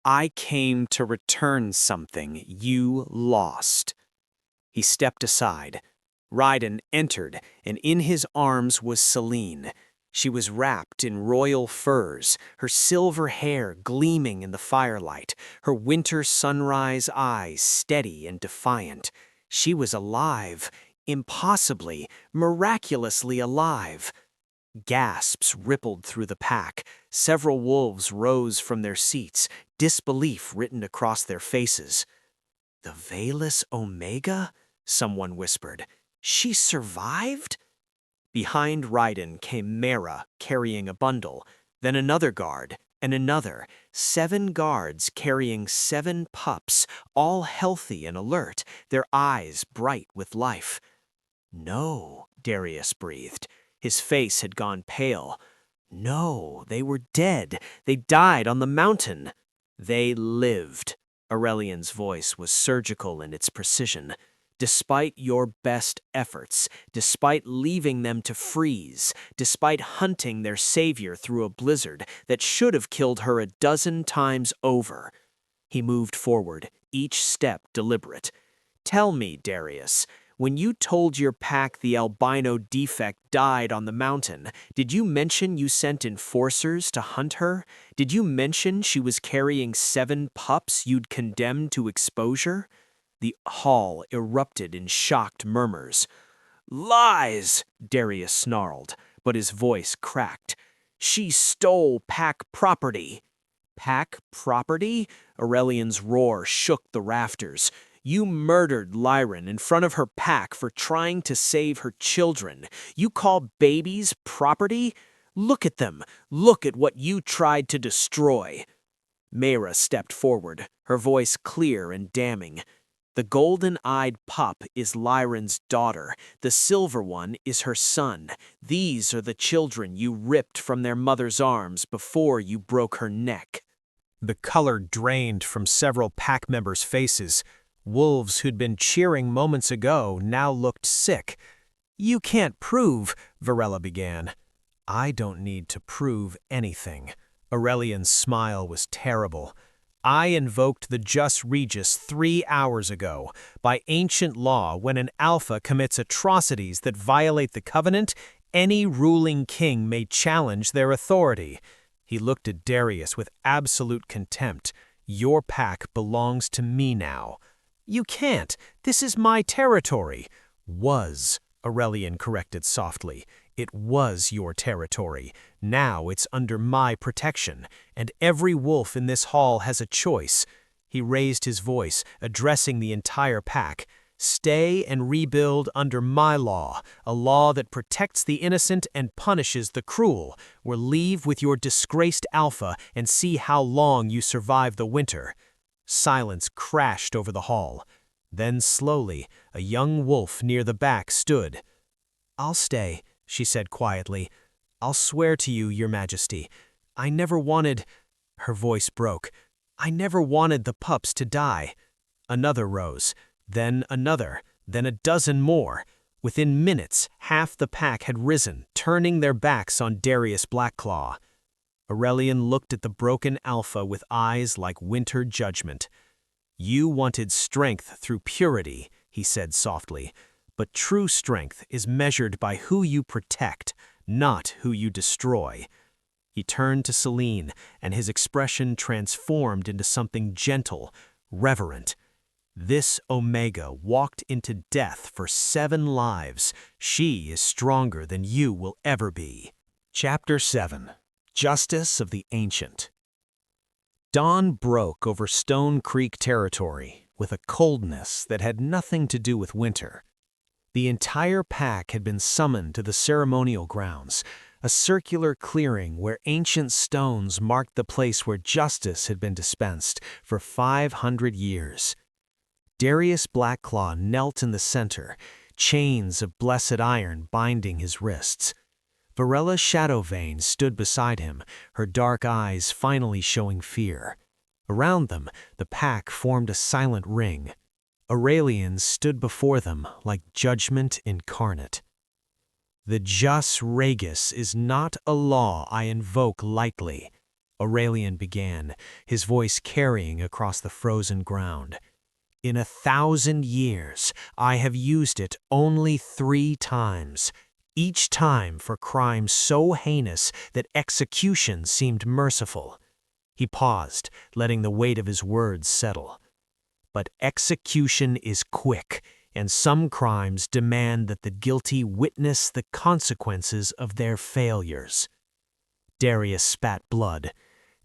Speaker 2: "I came to return something you lost." He stepped aside. Raiden entered, and in his arms was Selene. She was wrapped in royal furs, her silver hair gleaming in the firelight, her winter sunrise eyes steady and defiant. She was alive. Impossibly, miraculously alive. Gasps rippled through the pack. Several wolves rose from their seats, disbelief written across their faces. "The Faceless Omega?" someone whispered. "She survived?" Behind Raiden came Mera, carrying a bundle, then another guard, and another. 7 guards carrying 7 pups, all healthy and alert, their eyes bright with life. "No," Darius breathed. His face had gone pale. "No, they were dead. They died on the mountain." "They lived." Aurelian's voice was surgical in its precision. "Despite your best efforts, despite leaving them to freeze, despite hunting their savior through a blizzard that should have killed her a dozen times over." He moved forward, each step deliberate. "Tell me, Darius, when you told your pack the albino defect died on the mountain, did you mention you sent enforcers to hunt her? Did you mention she was carrying 7 pups you'd condemned to exposure?" The hall erupted in shocked murmurs. "Lies!" Darius snarled, but his voice cracked. "She stole pack property." "Pack property?" Aurelian's roar shook the rafters. "You murdered Lyran in front of her pack for trying to save her children. You call babies property? Look at them. Look at what you tried to destroy." Mera stepped forward, her voice clear and damning. "The golden-eyed pup is Lyran's daughter. The silver one is her son. These are the children you ripped from their mother's arms before you broke her neck."
Speaker 1: The color drained from several pack members' faces. Wolves who'd been cheering moments ago now looked sick. "You can't prove," Varela began. "I don't need to prove anything." Aurelian's smile was terrible. "I invoked the Just Regis 3 hours ago. By ancient law, when an alpha commits atrocities that violate the covenant, any ruling king may challenge their authority." He looked at Darius with absolute contempt. "Your pack belongs to me now." "You can't. This is my territory." "Was," Aurelian corrected softly. "It was your territory. Now it's under my protection, and every wolf in this hall has a choice." He raised his voice, addressing the entire pack. Stay and rebuild under my law, a law that protects the innocent and punishes the cruel, or leave with your disgraced alpha and see how long you survive the winter." Silence crashed over the hall. Then slowly, a young wolf near the back stood. "I'll stay," she said quietly. "I'll swear to you, Your Majesty. I never wanted—" Her voice broke. "I never wanted the pups to die." Another rose. Then another, then a dozen more. Within minutes, half the pack had risen, turning their backs on Darius Blackclaw. Aurelian looked at the broken alpha with eyes like winter judgment. "You wanted strength through purity," he said softly, "but true strength is measured by who you protect, not who you destroy." He turned to Selene, and his expression transformed into something gentle, reverent. "This Omega walked into death for 7 lives. She is stronger than you will ever be." Chapter 7. Justice of the Ancient. Dawn broke over Stone Creek territory with a coldness that had nothing to do with winter. The entire pack had been summoned to the ceremonial grounds, a circular clearing where ancient stones marked the place where justice had been dispensed for 500 years. Darius Blackclaw knelt in the center, chains of blessed iron binding his wrists. Varela Shadowvane stood beside him, her dark eyes finally showing fear. Around them, the pack formed a silent ring. Aurelian stood before them like judgment incarnate. "The jus regis is not a law I invoke lightly," Aurelian began, his voice carrying across the frozen ground. "In 1,000 years, I have used it only 3 times, each time for crimes so heinous that execution seemed merciful." He paused, letting the weight of his words settle. "But execution is quick, and some crimes demand that the guilty witness the consequences of their failures." Darius spat blood.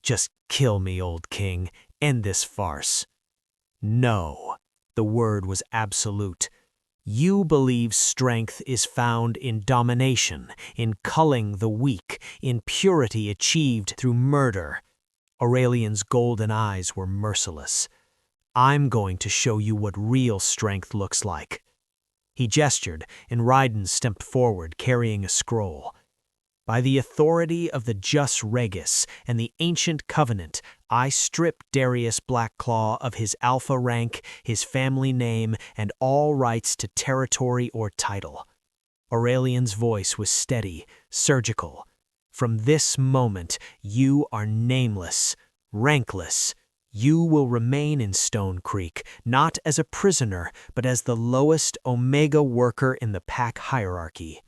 Speaker 1: "Just kill me, old king. End this farce." "No." The word was absolute. "You believe strength is found in domination, in culling the weak, in purity achieved through murder." Aurelian's golden eyes were merciless. "I'm going to show you what real strength looks like." He gestured, and Ryden stepped forward, carrying a scroll. "By the authority of the Jus Regis and the Ancient Covenant, I strip Darius Blackclaw of his alpha rank, his family name, and all rights to territory or title." Aurelian's voice was steady, surgical. "From this moment, you are nameless, rankless. You will remain in Stone Creek, not as a prisoner, but as the lowest Omega worker in the pack hierarchy."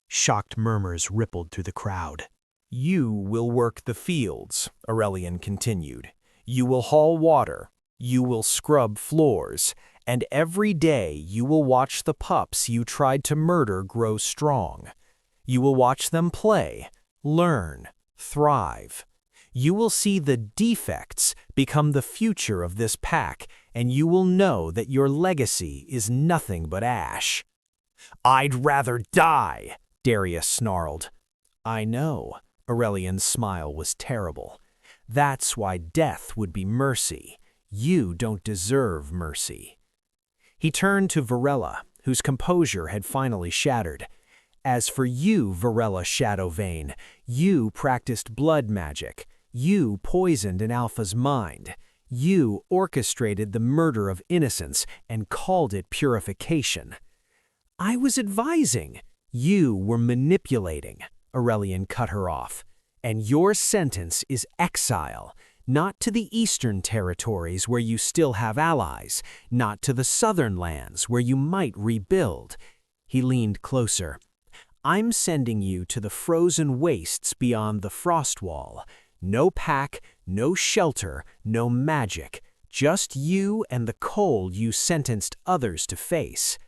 Speaker 1: Shocked murmurs rippled through the crowd.
Speaker 3: "You will work the fields," Aurelian continued. "You will haul water. You will scrub floors. And every day you will watch the pups you tried to murder grow strong. You will watch them play, learn, thrive. You will see the defects become the future of this pack, and you will know that your legacy is nothing but ash." "I'd rather die," Darius snarled. "I know." Aurelian's smile was terrible. "That's why death would be mercy. You don't deserve mercy." He turned to Varela, whose composure had finally shattered. "As for you, Varela Shadowvane, you practiced blood magic. You poisoned an alpha's mind. You orchestrated the murder of innocents and called it purification." "I was advising." "You were manipulating," Aurelian cut her off. "And your sentence is exile, not to the eastern territories where you still have allies, not to the southern lands where you might rebuild." He leaned closer. "I'm sending you to the frozen wastes beyond the frost wall. No pack, no shelter, no magic, just you and the cold you sentenced others to face."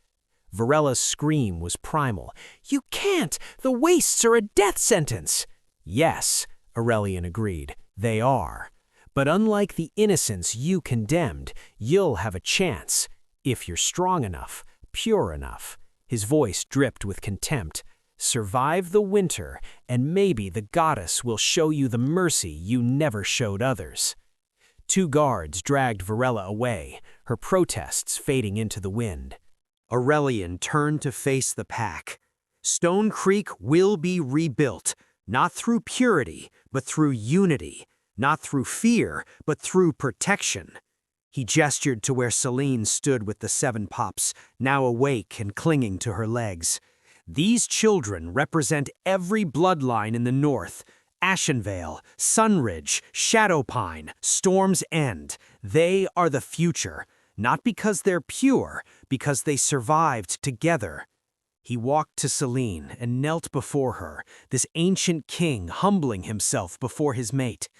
Speaker 3: Varela's scream was primal. "You can't! The wastes are a death sentence!" "Yes," Aurelian agreed, "they are. But unlike the innocents you condemned, you'll have a chance. If you're strong enough, pure enough, his voice dripped with contempt, survive the winter, and maybe the goddess will show you the mercy you never showed others. 2 guards dragged Varela away, her protests fading into the wind.
Speaker 2: Aurelian turned to face the pack. Stone Creek will be rebuilt, not through purity, but through unity, not through fear, but through protection. He gestured to where Celine stood with the 7 pups, now awake and clinging to her legs. These children represent every bloodline in the north. Ashenvale, Sunridge, Shadowpine, Storm's End. They are the future, not because they're pure, because they survived together. He walked to Celine and knelt before her, this ancient king humbling himself before his mate.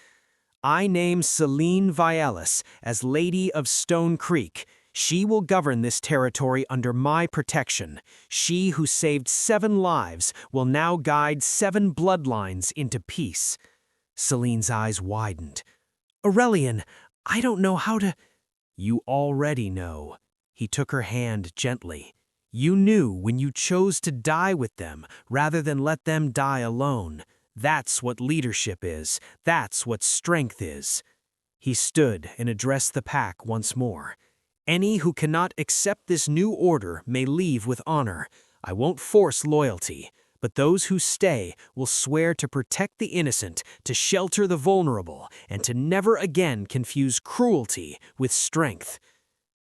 Speaker 2: I name Celine Vialis as Lady of Stone Creek. She will govern this territory under my protection. She who saved 7 lives will now guide 7 bloodlines into peace. Celine's eyes widened. Aurelian, I don't know how to... You already know. He took her hand gently. You knew when you chose to die with them rather than let them die alone. That's what leadership is. That's what strength is. He stood and addressed the pack once more. Any who cannot accept this new order may leave with honor. I won't force loyalty, but those who stay will swear to protect the innocent, to shelter the vulnerable, and to never again confuse cruelty with strength.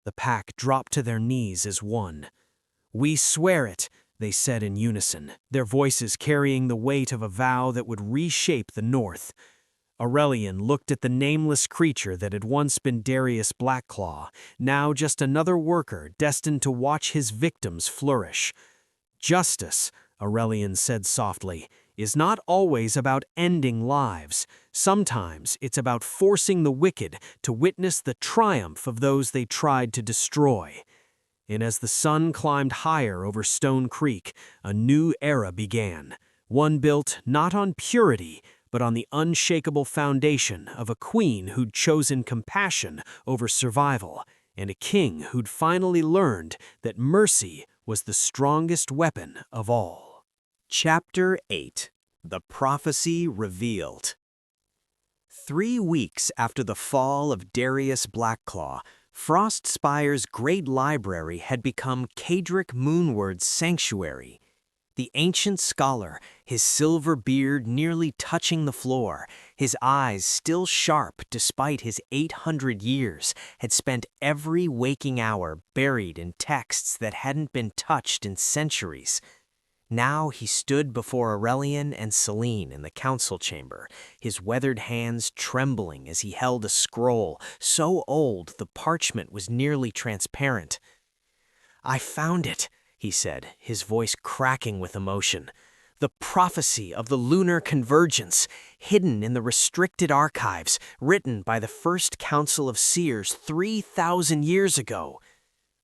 Speaker 2: The pack dropped to their knees as one. We swear it, they said in unison, their voices carrying the weight of a vow that would reshape the North. Aurelian looked at the nameless creature that had once been Darius Blackclaw, now just another worker destined to watch his victims flourish. Justice, Aurelian said softly, is not always about ending lives. Sometimes it's about forcing the wicked to witness the triumph of those they tried to destroy. And as the sun climbed higher over Stone Creek, a new era began, one built not on purity, but on the unshakable foundation of a queen who'd chosen compassion over survival, and a king who'd finally learned that mercy was the strongest weapon of all. Chapter 8. The Prophecy Revealed. 3 weeks after the fall of Darius Blackclaw, Frostspire's great library had become Cadric Moonward's sanctuary. The ancient scholar, his silver beard nearly touching the floor, his eyes still sharp despite his 800 years, had spent every waking hour buried in texts that hadn't been touched in centuries. Now he stood before Aurelian and Celine in the council chamber, his weathered hands trembling as he held a scroll so old the parchment was nearly transparent. I found it, he said, his voice cracking with emotion. The prophecy of the lunar convergence, hidden in the restricted archives, written by the first council of seers 3,000 years ago.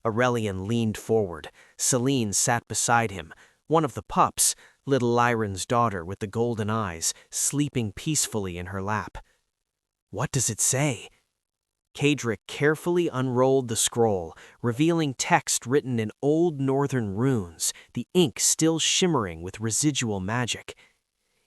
Speaker 2: Aurelian leaned forward. Celine sat beside him. One of the pups, little Lyron's daughter with the golden eyes, sleeping peacefully in her lap. What does it say? Cadric carefully unrolled the scroll, revealing text written in old northern runes, the ink still shimmering with residual magic.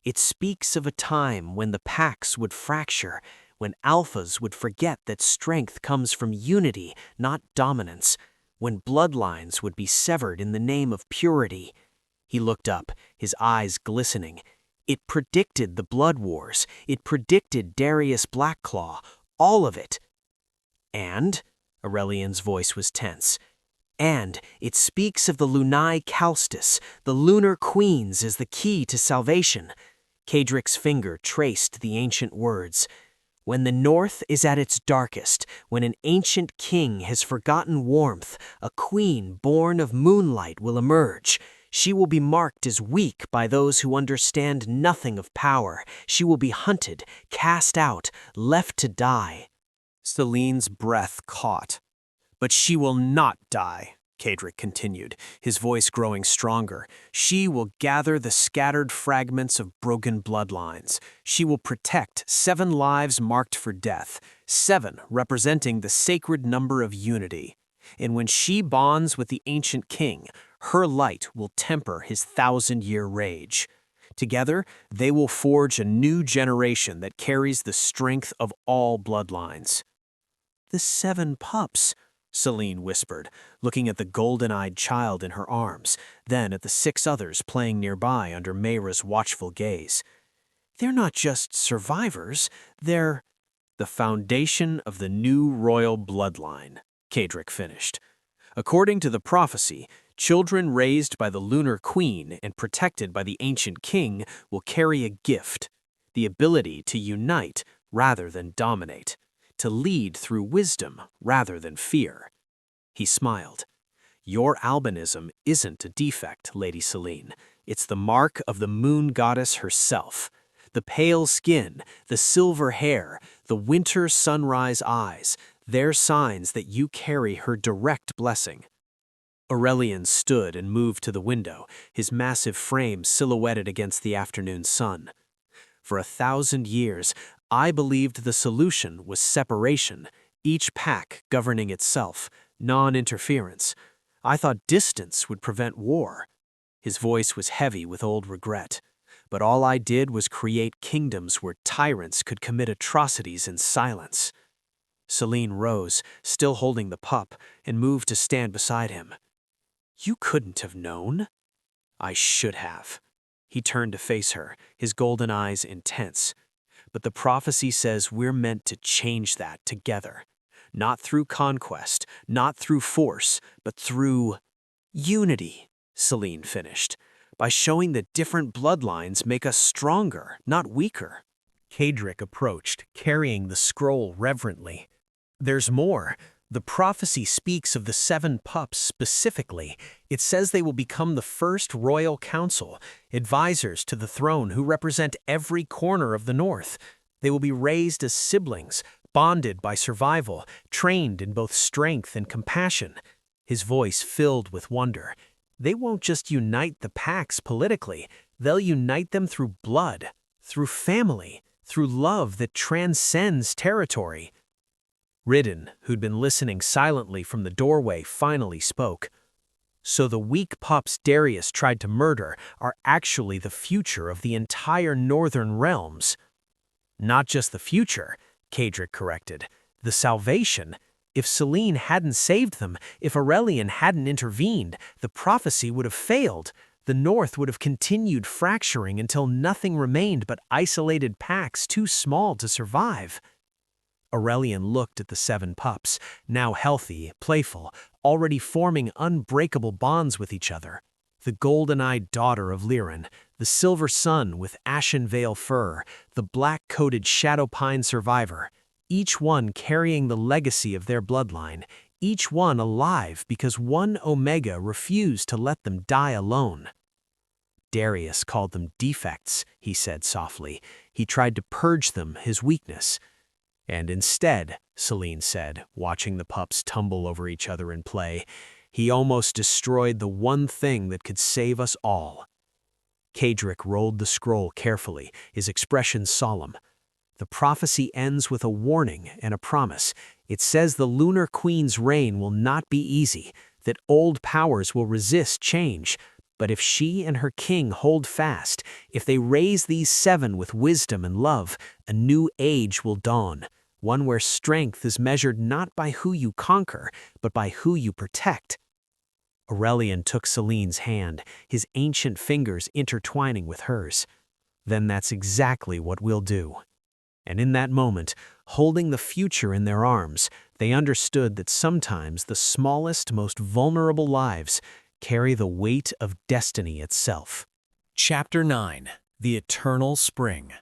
Speaker 2: It speaks of a time when the packs would fracture, when alphas would forget that strength comes from unity, not dominance, when bloodlines would be severed in the name of purity. He looked up, his eyes glistening. It predicted the blood wars. It predicted Darius Blackclaw. All of it. And, Aurelian's voice was tense, and it speaks of the Lunae Calstis, the lunar queens as the key to salvation. Cadric's finger traced the ancient words. When the north is at its darkest, when an ancient king has forgotten warmth, a queen born of moonlight will emerge. She will be marked as weak by those who understand nothing of power. She will be hunted, cast out, left to die. Celine's breath caught. But she will not die, Cadric continued, his voice growing stronger. She will gather the scattered fragments of broken bloodlines. She will protect 7 lives marked for death, 7 representing the sacred number of unity. and when she bonds with the ancient king, her light will temper his 1,000-year rage. Together, they will forge a new generation that carries the strength of all bloodlines. "The 7 pups," Celine whispered, looking at the golden-eyed child in her arms, then at the 6 others playing nearby under Mayra's watchful gaze. "They're not just survivors, they're—" "The foundation of the new royal bloodline," Kadric finished. "According to the prophecy, children raised by the Lunar Queen and protected by the ancient king will carry a gift, the ability to unite rather than dominate, to lead through wisdom rather than fear." He smiled. "Your albinism isn't a defect, Lady Celine. It's the mark of the moon goddess herself. The pale skin, the silver hair, the winter sunrise eyes, they're signs that you carry her direct blessing." Aurelian stood and moved to the window, his massive frame silhouetted against the afternoon sun. "For 1,000 years, I believed the solution was separation, each pack governing itself, non-interference. I thought distance would prevent war." His voice was heavy with old regret. "But all I did was create kingdoms where tyrants could commit atrocities in silence." Celine rose, still holding the pup, and moved to stand beside him. "You couldn't have known." "I should have." He turned to face her, his golden eyes intense. "But the prophecy says we're meant to change that together. Not through conquest, not through force, but through unity," Celine finished. "By showing that different bloodlines make us stronger, not weaker."
Speaker 1: Kadric approached, carrying the scroll reverently. "There's more. The prophecy speaks of the 7 pups specifically. It says they will become the first royal council, advisors to the throne who represent every corner of the North. They will be raised as siblings, bonded by survival, trained in both strength and compassion." His voice filled with wonder. "They won't just unite the packs politically, they'll unite them through blood, through family, through love that transcends territory." Ridden, who'd been listening silently from the doorway, finally spoke. "So the weak pups Darius tried to murder are actually the future of the entire northern realms." "Not just the future," Kadric corrected. "The salvation. If Celine hadn't saved them, if Aurelian hadn't intervened, the prophecy would have failed. The North would have continued fracturing until nothing remained but isolated packs too small to survive." Aurelian looked at the 7 pups, now healthy, playful, already forming unbreakable bonds with each other. The golden-eyed daughter of Liren, the silver sun with ashen veil fur, the black-coated shadow pine survivor, each one carrying the legacy of their bloodline, each one alive because one Omega refused to let them die alone. "Darius called them defects," he said softly. "He tried to purge them, his weakness." "And instead," Celine said, watching the pups tumble over each other in play, "he almost destroyed the one thing that could save us all." Kadric rolled the scroll carefully, his expression solemn. "The prophecy ends with a warning and a promise. It says the Lunar Queen's reign will not be easy, that old powers will resist change. But if she and her king hold fast, if they raise these 7 with wisdom and love, a new age will dawn, one where strength is measured not by who you conquer, but by who you protect." Aurelian took Celine's hand, his ancient fingers intertwining with hers. "Then that's exactly what we'll do." And in that moment, holding the future in their arms, they understood that sometimes the smallest, most vulnerable lives carry the weight of destiny itself. Chapter 9. The Eternal Spring.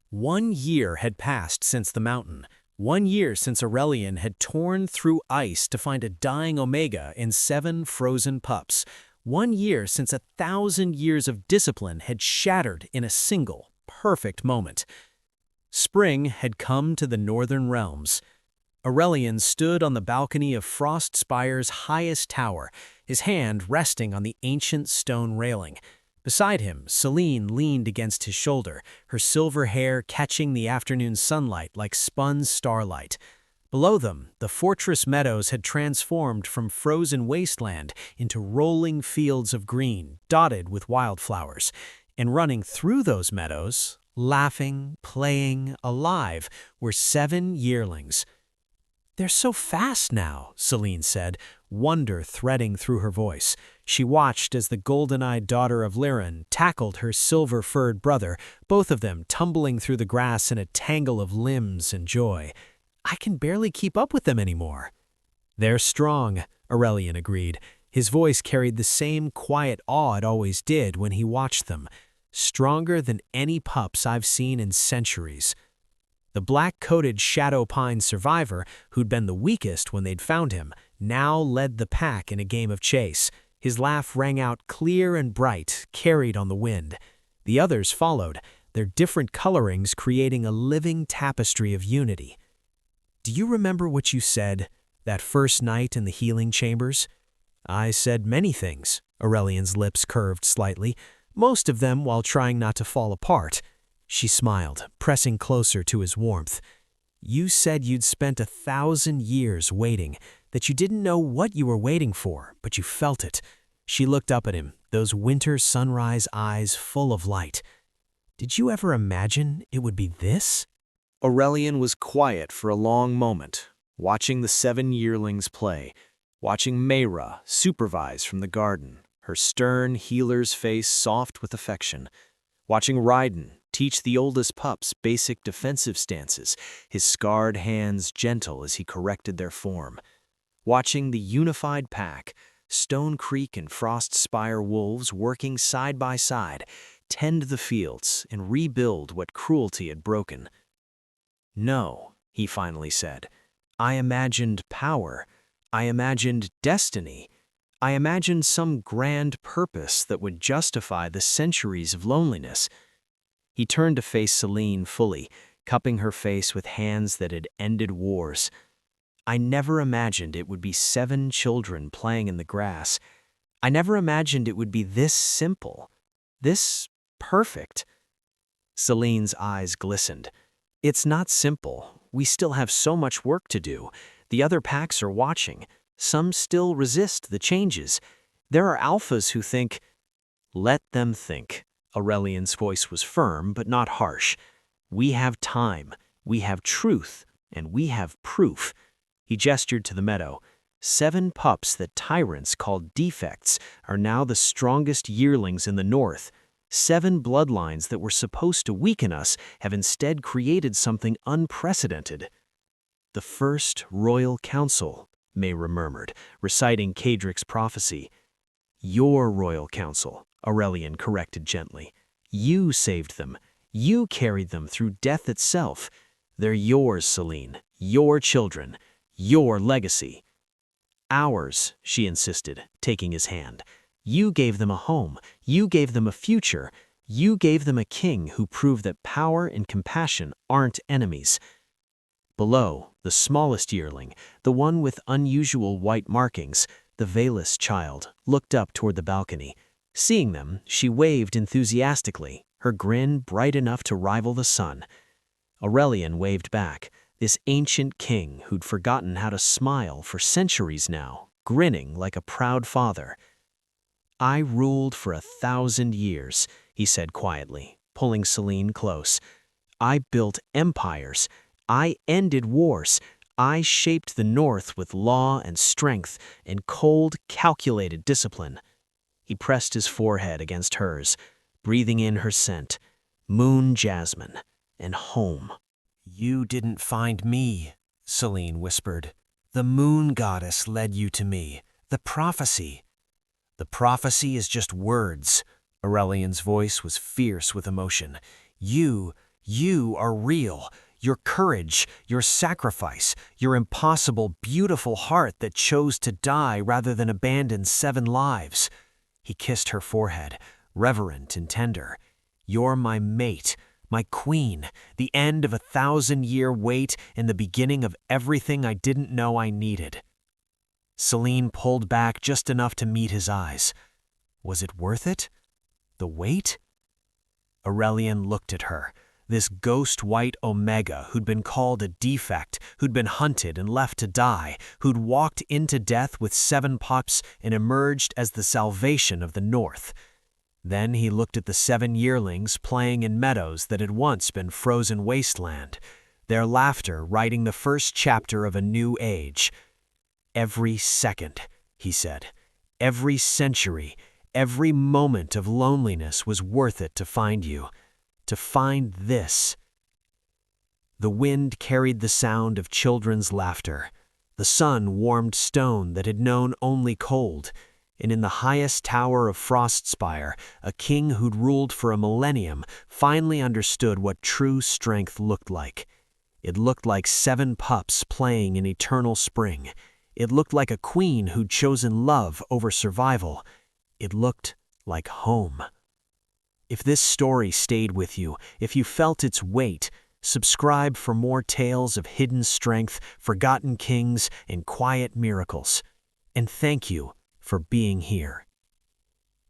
Speaker 1: 1 year had passed since the mountain. 1 year since Aurelian had torn through ice to find a dying Omega in 7 frozen pups. 1 year since 1,000 years of discipline had shattered in a single, perfect moment. Spring had come to the northern realms. Aurelian stood on the balcony of Frostspire's highest tower, his hand resting on the ancient stone railing. Beside him, Celine leaned against his shoulder, her silver hair catching the afternoon sunlight like spun starlight. Below them, the fortress meadows had transformed from frozen wasteland into rolling fields of green, dotted with wildflowers. And running through those meadows, laughing, playing, alive, were 7 yearlings. "They're so fast now," Selene said, wonder threading through her voice. She watched as the golden-eyed daughter of Liran tackled her silver-furred brother, both of them tumbling through the grass in a tangle of limbs and joy. "I can barely keep up with them anymore." "They're strong," Aurelian agreed. His voice carried the same quiet awe it always did when he watched them. "Stronger than any pups I've seen in centuries." The black-coated shadow pine survivor, who'd been the weakest when they'd found him, now led the pack in a game of chase. His laugh rang out clear and bright, carried on the wind. The others followed, their different colorings creating a living tapestry of unity. "Do you remember what you said, that first night in the healing chambers?" "I said many things," Aurelian's lips curved slightly, most of them while trying not to fall apart. She smiled, pressing closer to his warmth. "You said you'd spent 1,000 years waiting, that you didn't know what you were waiting for, but you felt it." She looked up at him, those winter sunrise eyes full of light. "Did you ever imagine it would be this?"
Speaker 2: Aurelian was quiet for a long moment, watching the 7 yearlings play, watching Mayra supervise from the garden, her stern healer's face soft with affection, watching Ryden teach the oldest pups basic defensive stances, his scarred hands gentle as he corrected their form, watching the unified pack, Stone Creek and Frost Spire wolves working side by side, tend the fields and rebuild what cruelty had broken. "No," he finally said. "I imagined power. I imagined destiny. I imagined some grand purpose that would justify the centuries of loneliness." He turned to face Selene fully, cupping her face with hands that had ended wars. "I never imagined it would be 7 children playing in the grass. I never imagined it would be this simple, this perfect." Selene's eyes glistened. "It's not simple. We still have so much work to do. The other packs are watching. Some still resist the changes. There are alphas who think—" "Let them think." Aurelian's voice was firm but not harsh. "We have time, we have truth, and we have proof." He gestured to the meadow. 7 pups that tyrants called defects are now the strongest yearlings in the north. 7 bloodlines that were supposed to weaken us have instead created something unprecedented. "The first royal council," Mayra murmured, reciting Kadric's prophecy. "Your royal council," Aurelian corrected gently. "You saved them. You carried them through death itself. They're yours, Selene, your children, your legacy." "Ours," she insisted, taking his hand. "You gave them a home. You gave them a future. You gave them a king who proved that power and compassion aren't enemies." Below, the smallest yearling, the one with unusual white markings, the veilless child, looked up toward the balcony. Seeing them, she waved enthusiastically, her grin bright enough to rival the sun. Aurelian waved back, this ancient king who'd forgotten how to smile for centuries now, grinning like a proud father. "I ruled for 1,000 years," he said quietly, pulling Selene close. "I built empires. I ended wars. I shaped the North with law and strength and cold, calculated discipline." He pressed his forehead against hers, breathing in her scent, moon jasmine, and home.
Speaker 1: "You didn't find me," Selene whispered. "The moon goddess led you to me, the prophecy." "The prophecy is just words." Aurelian's voice was fierce with emotion. You are real. Your courage, your sacrifice, your impossible, beautiful heart that chose to die rather than abandon 7 lives. He kissed her forehead, reverent and tender. "You're my mate, my queen, the end of a 1,000-year wait and the beginning of everything I didn't know I needed." Selene pulled back just enough to meet his eyes. Was it worth it? The wait? Aurelian looked at her,
Speaker 2: this ghost-white Omega who'd been called a defect, who'd been hunted and left to die, who'd walked into death with 7 pups and emerged as the salvation of the North. Then he looked at the 7 yearlings playing in meadows that had once been frozen wasteland, their laughter writing the first chapter of a new age. "Every second," he said, "every century, every moment of loneliness was worth it to find you, to find this." The wind carried the sound of children's laughter. The sun warmed stone that had known only cold. And in the highest tower of Frostspire, a king who'd ruled for a millennium finally understood what true strength looked like. It looked like 7 pups playing in eternal spring. It looked like a queen who'd chosen love over survival. It looked like home. If this story stayed with you, if you felt its weight, subscribe for more tales of hidden strength, forgotten kings, and quiet miracles. And thank you for being here.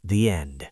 Speaker 2: The end.